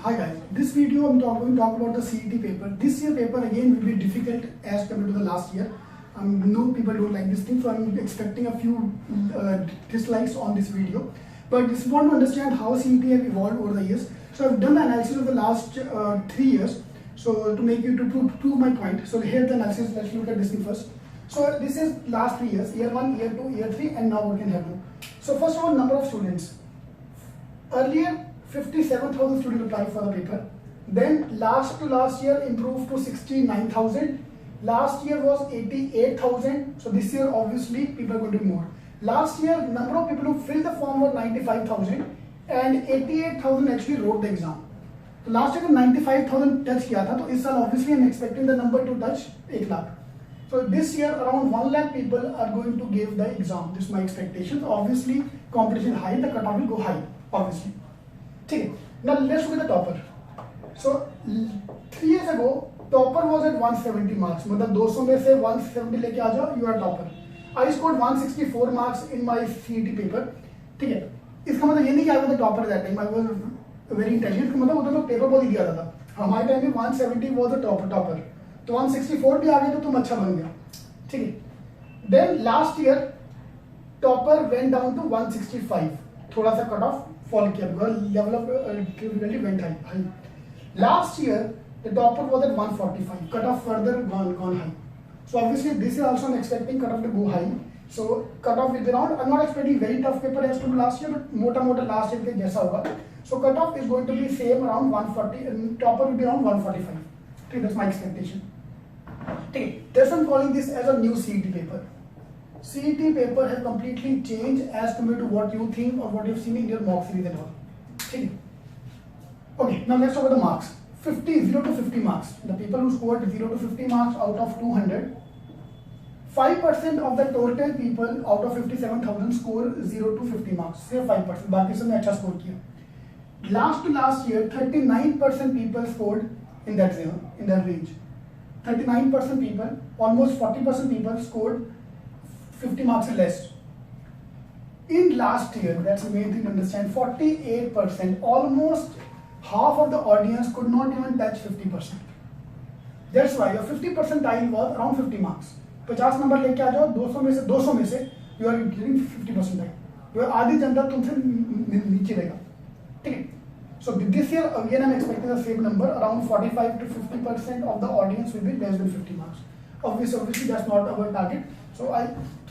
Hi guys, this video I'm going to talk about the CET paper. This year paper again will be difficult as compared to the last year. No people don't like this thing, so I'm expecting a few dislikes on this video. But it's important to understand how CET have evolved over the years. So I've done the analysis of the last 3 years. So to make you to prove my point. So here's the analysis. Let's look at this thing first. So this is last 3 years: year 1, year 2, year 3, and now what can happen. So first of all, number of students. Earlier 57,000 students applied for the paper. Then last to last year improved to 69,000. Last year was 88,000. So this year obviously people are going to be more. Last year number of people who filled the form were 95,000 and 88,000 actually wrote the exam. So last year 95,000 touch किया था, तो इस साल obviously I'm expecting the number to touch 1 lakh. So this year around 1 lakh people are going to give the exam. This is my expectation. So obviously competition high, the cutoff will go high. Obviously. Okay. Now let's look at the topper. So 3 years ago, topper was at 170 marks. मतलब 200 में से 170 लेके आ जाओ, you are topper. I scored 164 marks in my CET paper. ठीक है. इसका मतलब ये नहीं कि I was the topper that time. I was very intelligent. इसका मतलब उधर तो पेपर बहुत ही दिया था. हमारे टाइम में 170 was the topper. तो 164 भी आ गया तो तुम अच्छा बन गया. ठीक है. Then last year, topper went down to 165. थोड़ा सा कट ऑफ fall किया because level of difficulty went high. Last year the topper was at 145. Cut off further gone high. So obviously this year also I'm expecting cut off to go high. So cut off will be around. I'm not expecting very tough paper as to last year, but मोटा last year के जैसा होगा. So cut off is going to be same around 140 and topper will be around 145. Okay, that's my expectation. Okay, that's why I'm calling this as a new CET paper. CET paper has completely changed as compared to what you think or what you've seen in your mock series and all. Okay. Okay, now let's talk about the marks. 0 to 50 marks. The people who scored 0 to 50 marks out of 200, 5% of the total people out of 57,000 score 0 to 50 marks. Say 5%. बाकी सब ने अच्छा score किया. Last to last year, 39% people scored in that range. 39% people, almost 40% people scored 50 marks or less. In last year, that's the main thing to understand, 48%, almost half of the audience could not even touch 50%. That's why your 50 percentile was around 50 marks. 50 number लेके आ जाओ, 200 में से you are getting 50 percentile. तो आधी जनता तुमसे नीचे रहेगा. ठीक है. So this year again I'm expecting the same number, around 45 to 50% of the audience will be less than 50 marks. Obviously that's not our target. So I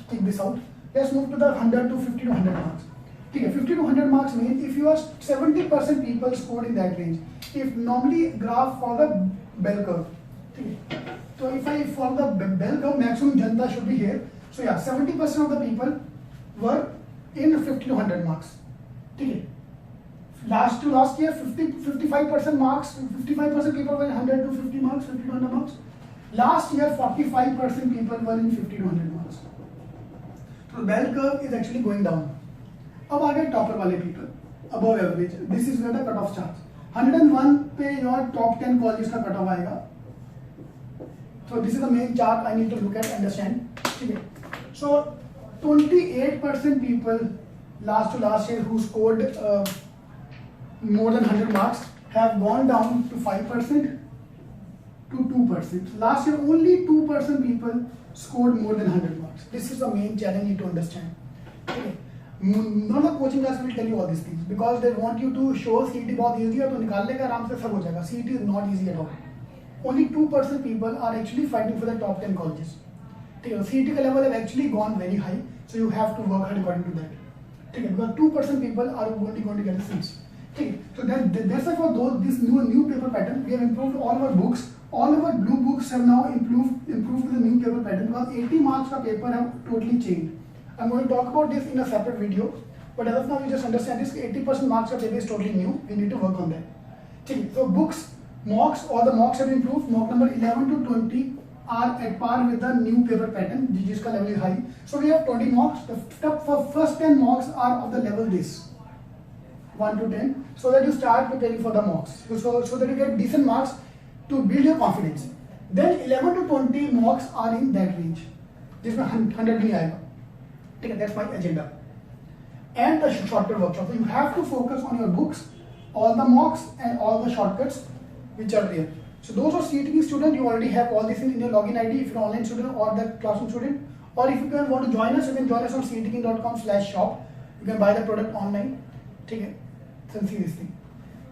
take this out. Let's move to the 100 to 50 to 100 marks. Okay, 50 to 100 marks means if you are 70% people scored in that range. If normally graph for the bell curve. Okay. So if I follow the bell curve, maximum janta should be here. So yeah, 70% of the people were in 50 to 100 marks. Okay. Last year 55% marks, 55% people were in 100 to 50 marks, 50 to 100 marks. Last year 45% people were in 50 to 100 marks. So the bell curve is actually going down. अब आ गए topper वाले people, above average. This is where the cut off starts. 101 पे your top 10 colleges का cut off आएगा. So this is the main chart I need to look at, understand. ठीक है. So 28% people last to last year who scored more than 100 marks have gone down to 5% to 2%. Last year only 2% people scored more than 100 marks. This is the main challenge you need to understand. Okay. None of the coaching classes will tell you all these things because they want you to show CET बहुत easy है तो निकाल लेगा आराम से सब हो जाएगा. CET is not easy at all. Only 2% people are actually fighting for the top 10 colleges. ठीक है. CET का level have actually gone very high, so you have to work hard according to that. ठीक है. Because 2% people are only going to get the seats. ठीक है. So that's why for this new paper pattern, we have improved all our books. All of our blue books have now improved to the new paper pattern because 80 marks का paper have totally changed. I'm going to talk about this in a separate video, but as of now you just understand this 80% marks का paper is totally new. We need to work on that. ठीक है. So books, mocks, all the mocks have improved. Mock number 11 to 20 are at par with the new paper pattern, जिसका level is high. So we have 20 mocks. The first 10 mocks are of the level this 1 to 10, so that you start preparing for the mocks. So that you get decent marks to build your confidence. Then 11 to 20 mocks are in that range, जिसमें 100 भी नहीं आएगा. ठीक है. That's my agenda. And the shorter workshop. So you have to focus on your books all the mocks and all the shortcuts which are there. So those are CET student, you already have all these things in your login ID if you're an online student or the classroom student. Or if you can want to join us, you can join us on cetking.com/shop. You can buy the product online. Okay, so see this thing.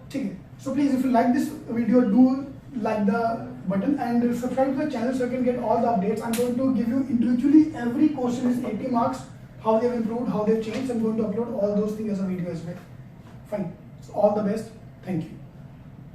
Okay. So please, if you like this video, do like the button and subscribe to the channel so you can get all the updates. I'm going to give you individually every question is 80 marks, how they've improved, how they've changed. I'm going to upload all those things as a video as well. Fine. So all the best. Thank you.